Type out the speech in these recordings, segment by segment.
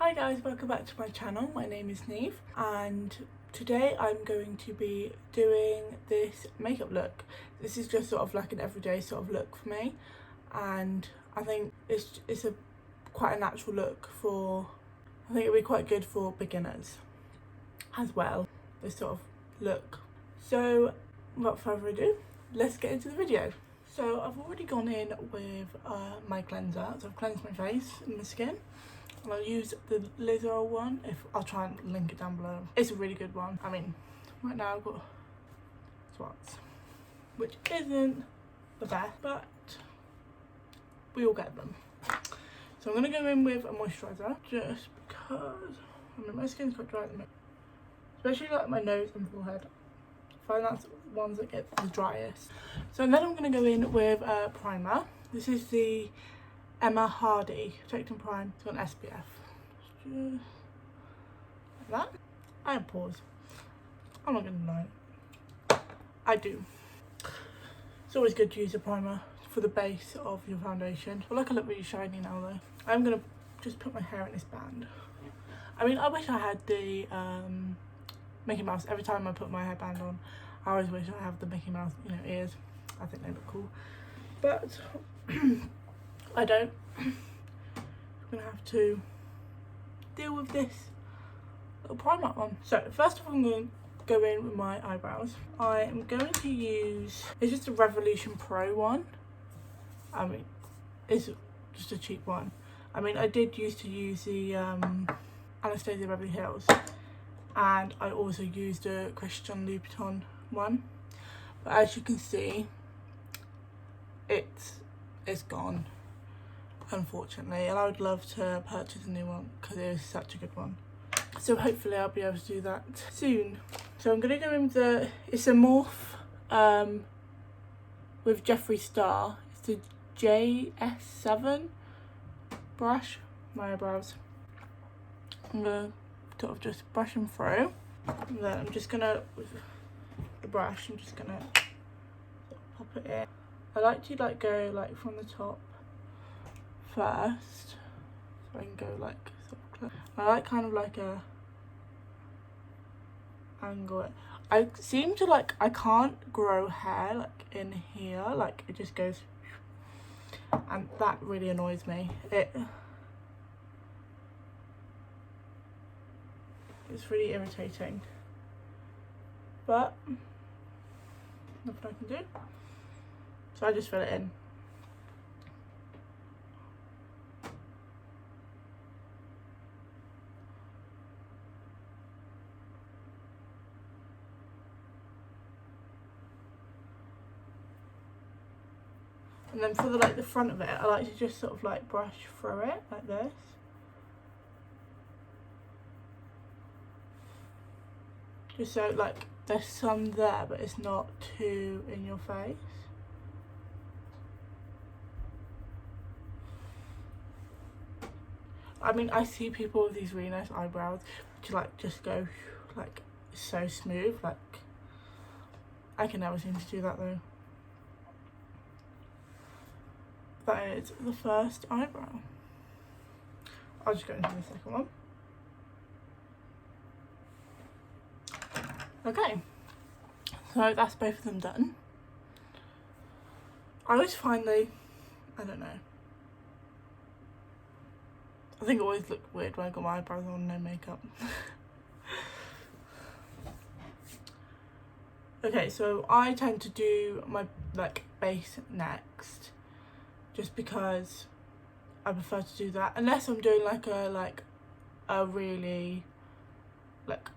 Hi guys, welcome back to my channel. My name is Neve and today I'm going to be doing this makeup look. This is just sort of like an everyday sort of look for me, and I think it's a quite a natural look for, I think it'll be quite good for beginners as well, this sort of look. So without further ado, let's get into the video. So I've already gone in with my cleanser, so I've cleansed my face and the skin. And I'll use the Lizzo one. I'll try and link it down below. It's a really good one. I mean, right now I've got spots, which isn't the best, but we all get them. So I'm gonna go in with a moisturiser, just because my skin's quite dry at the moment, especially like my nose and forehead. I find that's the ones that get the driest. So then I'm gonna go in with a primer. This is the Emma Hardy Protect and Prime. It's got an SPF. Just like that. I have pores. I'm not gonna lie. I do. It's always good to use a primer for the base of your foundation. I feel like I look really shiny now though. I'm gonna just put my hair in this band. I mean, I wish I had the Mickey Mouse. Every time I put my hairband on, I always wish I have the Mickey Mouse, ears. I think they look cool. But I don't. I'm gonna have to deal with this little primer on. So first of all, I'm going to go in with my eyebrows. I am going to use, it's just a Revolution Pro one. I mean, it's just a cheap one. I mean, I did used to use the Anastasia Beverly Hills, and I also used a Christian Louboutin one. But as you can see, it's gone, unfortunately, and I would love to purchase a new one because it is such a good one. So hopefully I'll be able to do that soon. So I'm going to go in with it's a Morphe with Jeffree Star. It's the JS7 brush, my eyebrows. I'm going to sort of just brush them through, and then I'm just going to, with the brush, I'm just going to pop it in. I like to go from the top first, so I can go sort of close. I like kind of like a angle it. I seem to I can't grow hair in here, it just goes, and that really annoys me. It's really irritating, but nothing I can do. So I just fill it in. And then for the front of it, I like to just sort of brush through it like this. Just so there's some there, but it's not too in your face. I mean, I see people with these really nice eyebrows which just go so smooth. I can never seem to do that though. That is the first eyebrow. I'll just go into the second one. Okay, so that's both of them done. I always find I don't know. I think I always look weird when I got my eyebrows on, no makeup. Okay, so I tend to do my base next, just because I prefer to do that. Unless I'm doing a really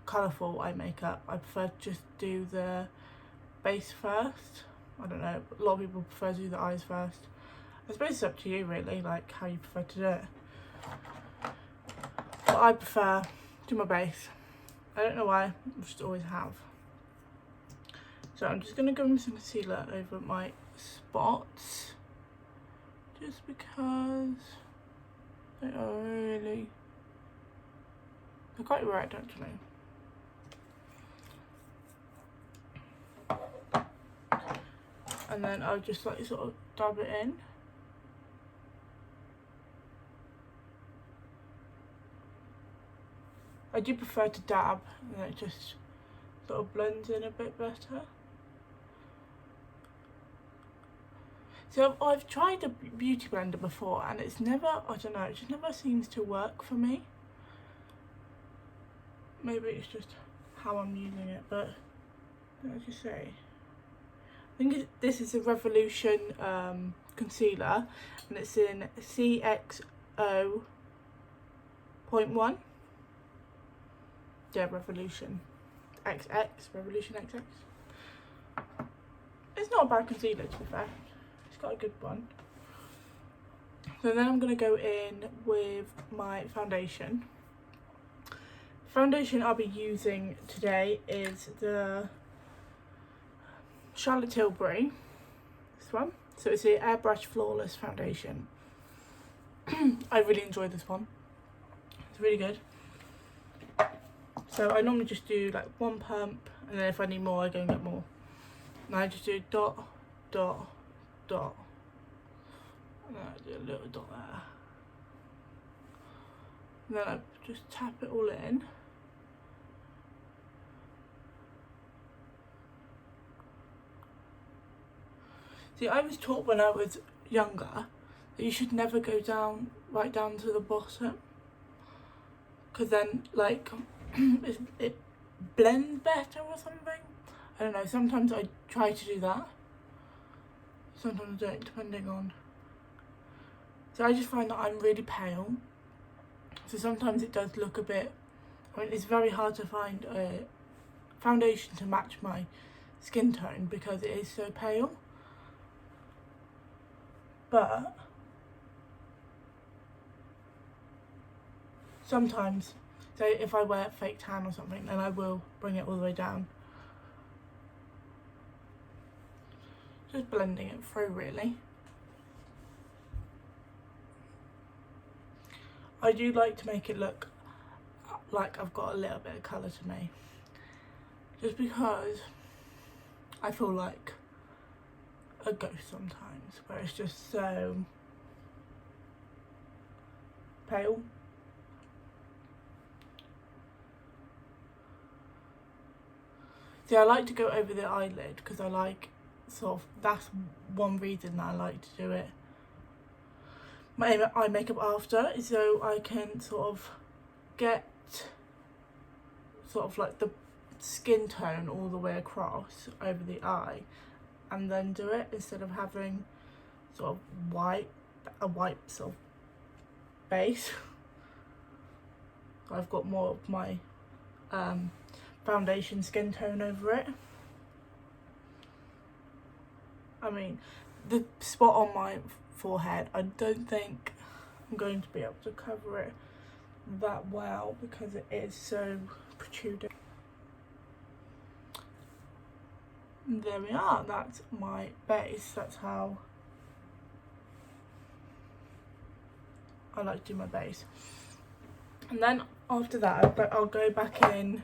colourful eye makeup, I prefer to just do the base first. I don't know, a lot of people prefer to do the eyes first. I suppose it's up to you really, how you prefer to do it. But I prefer to do my base. I don't know why, I just always have. So I'm just going to go in with some concealer over my spots, just because they are they're quite red actually. And then I'll just sort of dab it in. I do prefer to dab, and it just sort of blends in a bit better. So I've tried a beauty blender before, and it's never, I don't know, it just never seems to work for me. Maybe it's just how I'm using it, but what did I just say? I think this is a Revolution concealer, and it's in CXO.1. Yeah, Revolution XX, Revolution XX. It's not a bad concealer, to be fair. It's got a good one. So then I'm going to go in with my foundation. Foundation I'll be using today is the Charlotte Tilbury, this one. So it's the Airbrush Flawless Foundation. I really enjoy this one. It's really good. So I normally just do like one pump, and then if I need more I go and get more. And I just do dot, dot, dot. And then I do a little dot there. And then I just tap it all in. See, I was taught when I was younger that you should never go down, right down to the bottom, because then like it blends better or something. I don't know, sometimes I try to do that, sometimes I don't, depending on. So I just find that I'm really pale, so sometimes it does look a bit, I mean it's very hard to find a foundation to match my skin tone because it is so pale. But sometimes, so if I wear fake tan or something, then I will bring it all the way down. Just blending it through, really. I do like to make it look like I've got a little bit of colour to me, just because I feel like a ghost sometimes, where it's just so pale. See, I like to go over the eyelid because I like sort of, that's one reason that I like to do it. My eye makeup after is so I can sort of get sort of like the skin tone all the way across over the eye, and then do it instead of having sort of a white sort of base. I've got more of my foundation skin tone over it. I mean, the spot on my forehead, I don't think I'm going to be able to cover it that well because it is so protruding. And there we are, that's my base. That's how I like to do my base. And then after that I'll go back in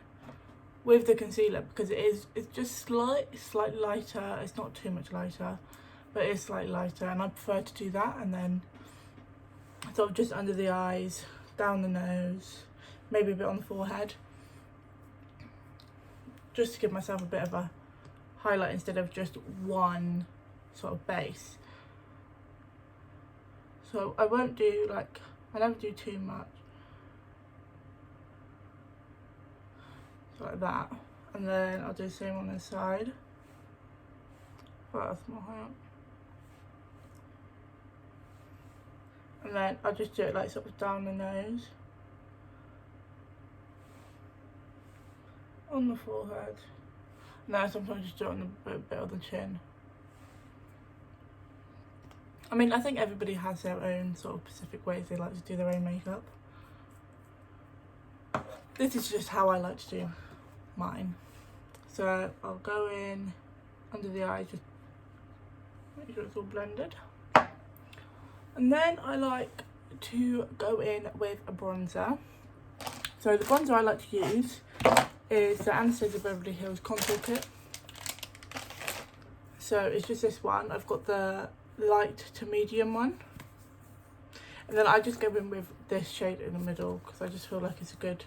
with the concealer because it's just slightly lighter. It's not too much lighter, but it's slightly lighter, and I prefer to do that, and then sort of just under the eyes, down the nose, maybe a bit on the forehead, just to give myself a bit of a highlight instead of just one sort of base. So I won't do like, I never do too much, so like that, and then I'll do the same on this side. But that's more high up. And then I'll just do it like sort of down the nose, on the forehead, and then I sometimes just do it on the bit of the chin. I mean, I think everybody has their own sort of specific ways they like to do their own makeup. This is just how I like to do mine. So I'll go in under the eye, just make sure it's all blended. And then I like to go in with a bronzer. So the bronzer I like to use is the Anastasia Beverly Hills Contour Kit. So it's just this one. I've got the light to medium one. And then I just go in with this shade in the middle because I just feel like it's a good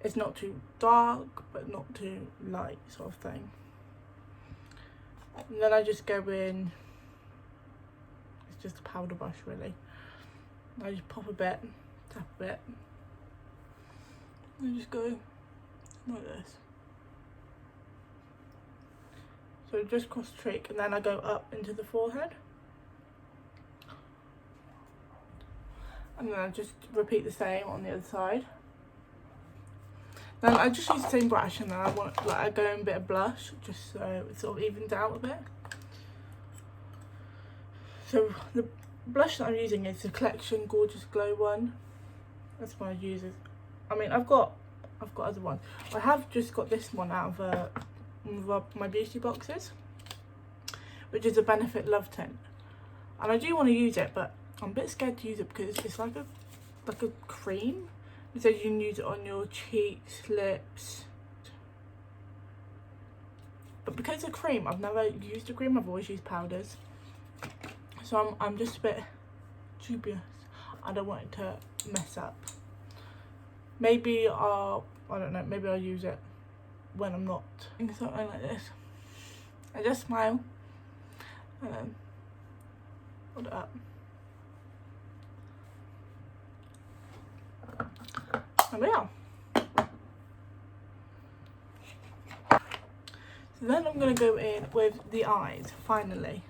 it's not too dark but not too light sort of thing. And then I just go in, it's just a powder brush really. I just pop a bit, tap a bit, and just go like this. So just cross the cheek, and then I go up into the forehead. And then I just repeat the same on the other side. Then I just use the same brush, and then I go in a bit of blush just so it sort of evens out a bit. So the blush that I'm using is the Collection Gorgeous Glow one. That's what I use. I mean, I've got other ones. I have just got this one out of my beauty boxes, which is a Benefit Love Tint, and I do want to use it, but I'm a bit scared to use it because it's like a cream. It says you can use it on your cheeks, lips, but because it's a cream, I've never used a cream. I've always used powders, so I'm just a bit dubious. I don't want it to mess up. Maybe I don't know, maybe I'll use it when I'm not doing something like this. I just smile and then hold it up. And we are. So then I'm going to go in with the eyes, finally.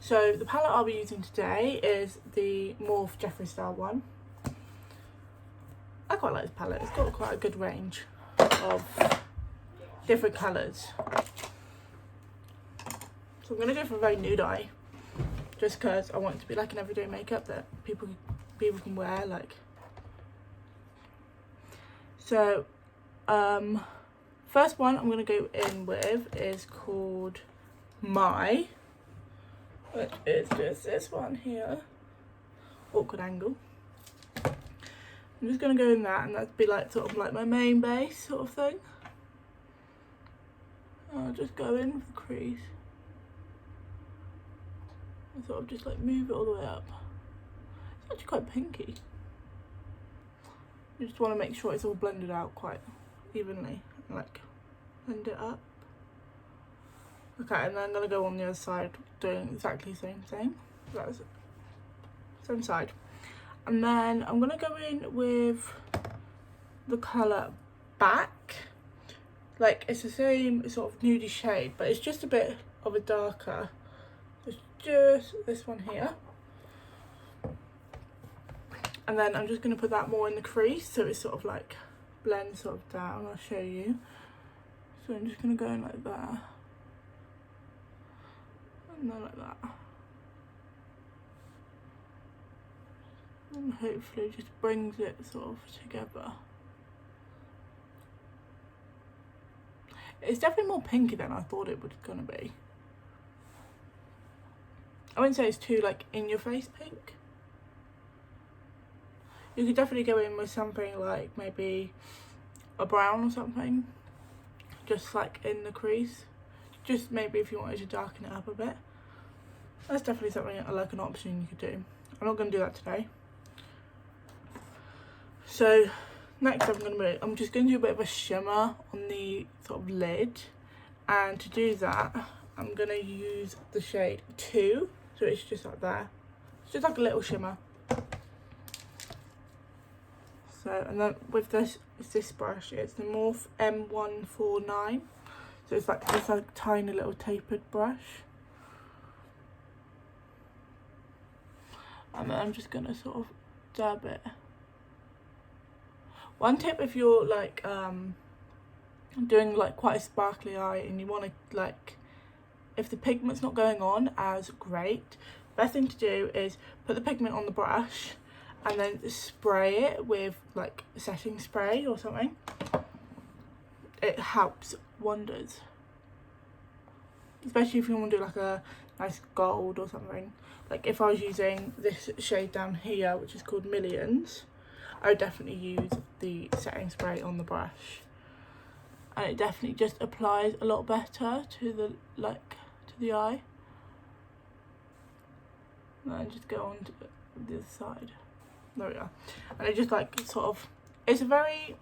So the palette I'll be using today is the Morphe Jeffree Star one. I quite like this palette. It's got quite a good range of different colours. So I'm going to go for a very nude eye, just because I want it to be like an everyday makeup that people can wear. Like, so first one I'm going to go in with is called My, which is just this one here, Awkward Angle. I'm just going to go in that, and that'd be like sort of like my main base sort of thing. I'll just go in with the crease and sort of just like move it all the way up. It's actually quite pinky. You just want to make sure it's all blended out quite evenly, and like blend it up. Okay, and then I'm going to go on the other side doing exactly the same thing. That's it. Same side. And then I'm going to go in with the colour Back. Like, it's the same sort of nudie shade, but it's just a bit of a darker. It's just this one here. And then I'm just going to put that more in the crease, so it sort of like blends sort of down. I'll show you. So I'm just going to go in like that. And then like that. And hopefully just brings it sort of together. It's definitely more pinky than I thought it was gonna be. I wouldn't say it's too like in your face pink. You could definitely go in with something like maybe a brown or something, just like in the crease. Just maybe if you wanted to darken it up a bit. That's definitely something like an option you could do. I'm not gonna do that today. So next I'm just going to do a bit of a shimmer on the sort of lid, and to do that I'm going to use the shade 2, so it's just like there. It's just like a little shimmer. So, and then with this brush, it's the Morphe M149, so it's like this like tiny little tapered brush. And then I'm just going to sort of dab it. One tip, if you're like doing like quite a sparkly eye and you want to like, if the pigment's not going on as great, best thing to do is put the pigment on the brush and then spray it with like setting spray or something. It helps wonders, especially if you want to do like a nice gold or something. Like if I was using this shade down here, which is called Millions, I would definitely use the setting spray on the brush, and it definitely just applies a lot better to the eye. And then just go on to the other side. There we are. And it just like sort of, it's a very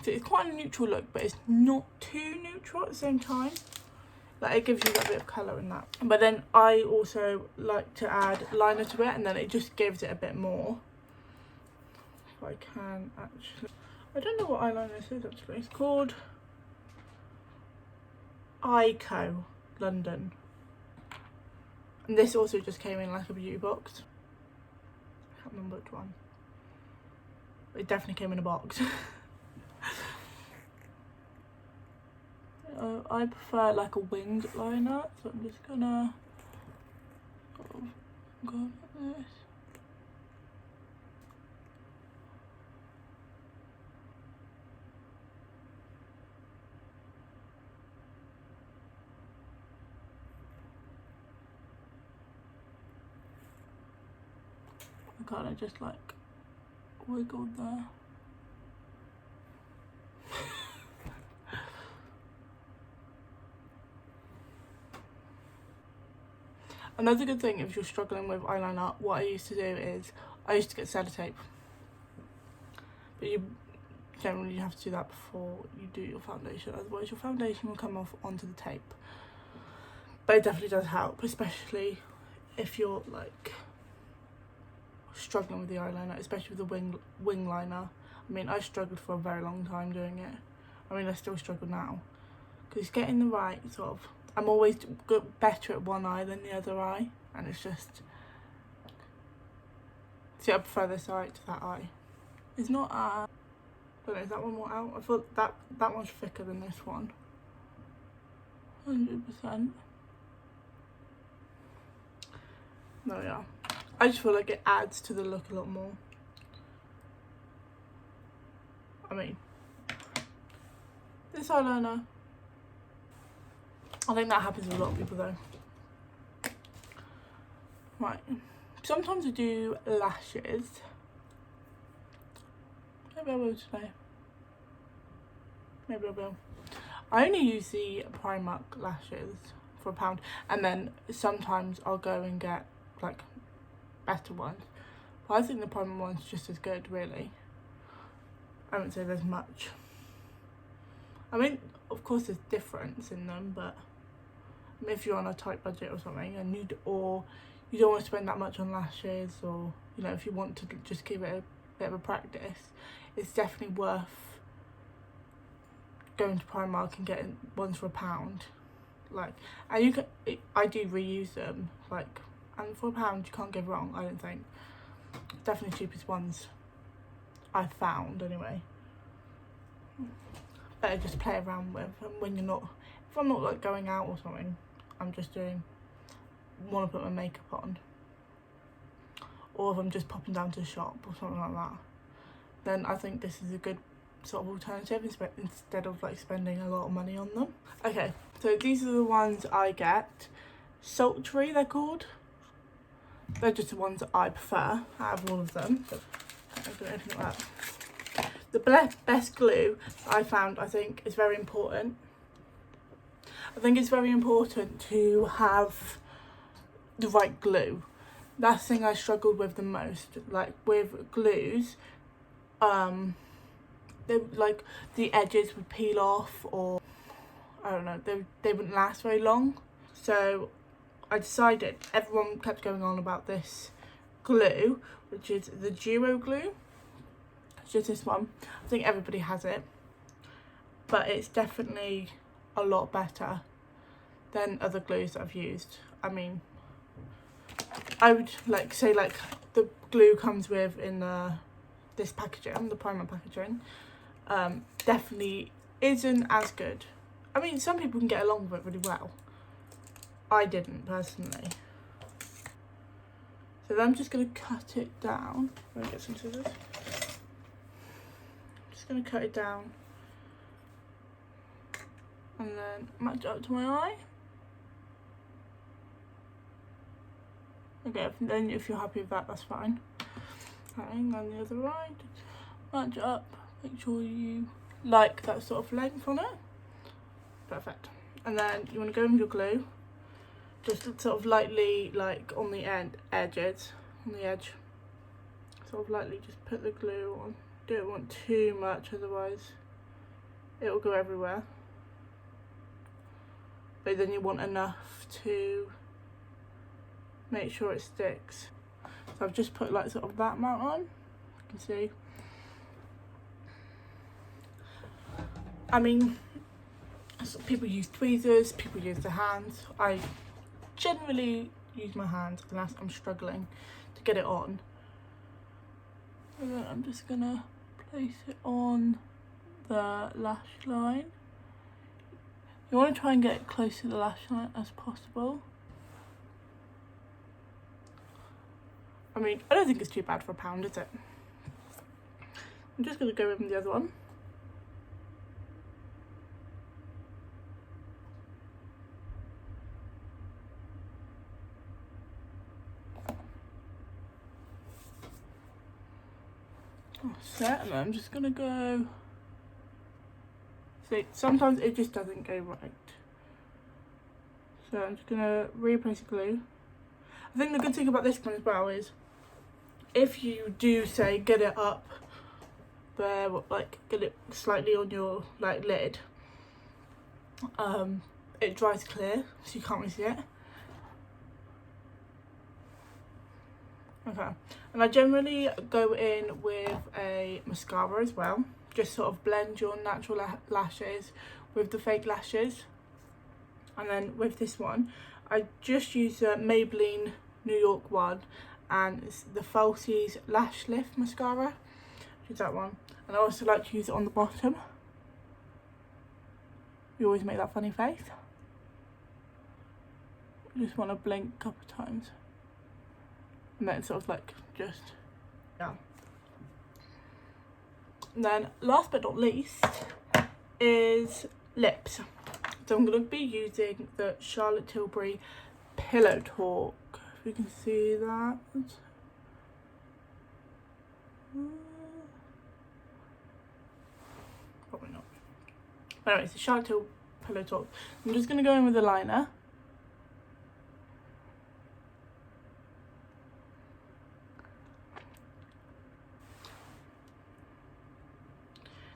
So it's quite a neutral look, but it's not too neutral at the same time. Like, it gives you that bit of colour in that. But then I also like to add liner to it, and then it just gives it a bit more. If I can actually, I don't know what eyeliner this is actually. It's called Eyebrow London. And this also just came in like a beauty box. I can't remember which one. It definitely came in a box. I prefer like a winged liner, so I'm just gonna sort of go like this. I kind of just like wiggled there. Another good thing if you're struggling with eyeliner, what I used to do is I used to get sellotape. But you generally have to do that before you do your foundation, otherwise your foundation will come off onto the tape. But it definitely does help, especially if you're like struggling with the eyeliner, especially with the wing liner. I mean, I struggled for a very long time doing it. I mean, I still struggle now because it's getting the right sort of. I'm always better at one eye than the other eye, and it's just. See, I prefer this eye to that eye. It's not. I don't know. Is that one more out? I thought that one's thicker than this one. 100%. No, yeah. I just feel like it adds to the look a lot more. I mean, this eyeliner, I think that happens with a lot of people though. Right, sometimes I do lashes. Maybe I will today. Maybe I will. I only use the Primark lashes for £1, and then sometimes I'll go and get like better ones. But I think the Primark one's just as good, really. I wouldn't say there's much. I mean, of course there's difference in them, but if you're on a tight budget or something, and you don't want to spend that much on lashes, or you know, if you want to just give it a bit of a practice, it's definitely worth going to Primark and getting ones for £1. Like, and you can, I do reuse them, like, and for £1 you can't go wrong. I don't think. Definitely cheapest ones I've found anyway. Better just play around with, and when you're not, if I'm not like going out or something, I'm just want to put my makeup on, or if I'm just popping down to the shop or something like that, then I think this is a good sort of alternative instead of like spending a lot of money on them. Okay, so these are the ones I get. Sultry, they're called. They're just the ones that I prefer out of all of them. I'm going to open it up. The best glue I found, I think, is very important. I think it's very important to have the right glue. That's the thing I struggled with the most. Like with glues, they like the edges would peel off, or I don't know, they wouldn't last very long. So I decided, everyone kept going on about this glue, which is the Duo glue. It's just this one. I think everybody has it, but it's definitely a lot better than other glues that I've used. I mean, I would like say like the glue comes with in this packaging, the primer packaging, definitely isn't as good. I mean, some people can get along with it really well. I didn't personally. So then I'm just going to cut it down. Let me get some scissors. Just going to cut it down and then match it up to my eye. Okay, then if you're happy with that, that's fine. Okay, and then the other eye, match it up, make sure you like that sort of length on it. Perfect. And then you want to go with your glue, just sort of lightly, like on the edges, on the edge, sort of lightly just put the glue on. Don't want too much, otherwise it'll go everywhere. But then you want enough to make sure it sticks. So I've just put like sort of that amount on, you can see. I mean, people use tweezers, people use their hands. I generally use my hands unless I'm struggling to get it on. And then I'm just gonna place it on the lash line. You want to try and get it close to the lash line as possible. I mean, I don't think it's too bad for £1, is it? I'm just going to go in with the other one. Set, and then I'm just going to go... See, sometimes it just doesn't go right. So I'm just going to replace the glue. I think the good thing about this one as well is if you do say get it up there, like get it slightly on your like lid, it dries clear so you can't really see it. Okay, and I generally go in with a mascara as well, just sort of blend your natural lashes with the fake lashes. And then with this one I just use the Maybelline New York one, and it's the Falsies Lash Lift Mascara. Use that one. And I also like to use it on the bottom. You always make that funny face. You just want to blink a couple of times. And then sort of like just, yeah. And then last but not least is lips. So I'm going to be using the Charlotte Tilbury Pillow Talk. If you can see that. Probably not. Anyway, it's the Charlotte Tilbury Pillow Talk. I'm just going to go in with a liner.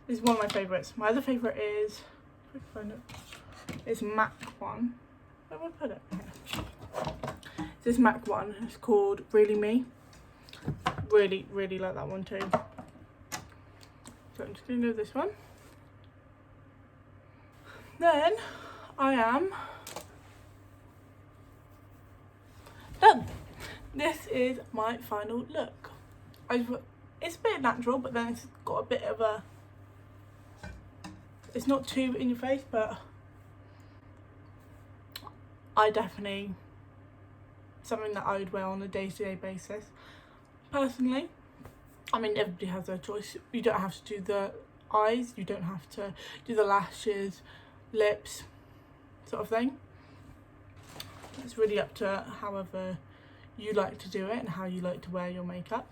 This is one of my favourites. My other favourite is, if I can find it, it's MAC one. Where have I put it? Here. This MAC one is called Really Me. Really, really like that one too. So I'm just going to do this one. Then I am done. This is my final look. It's a bit natural, but then it's got a bit of a... It's not too in your face, but I definitely... something that I would wear on a day-to-day basis. Personally, I mean, everybody has their choice. You don't have to do the eyes, you don't have to do the lashes, lips, sort of thing. It's really up to however you like to do it and how you like to wear your makeup.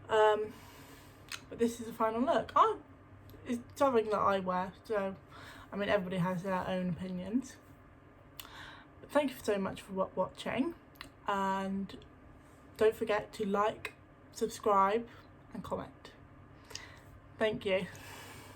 But this is the final look. It's something that I wear, so I mean, everybody has their own opinions. But thank you so much for watching, and don't forget to like, subscribe and comment. Thank you.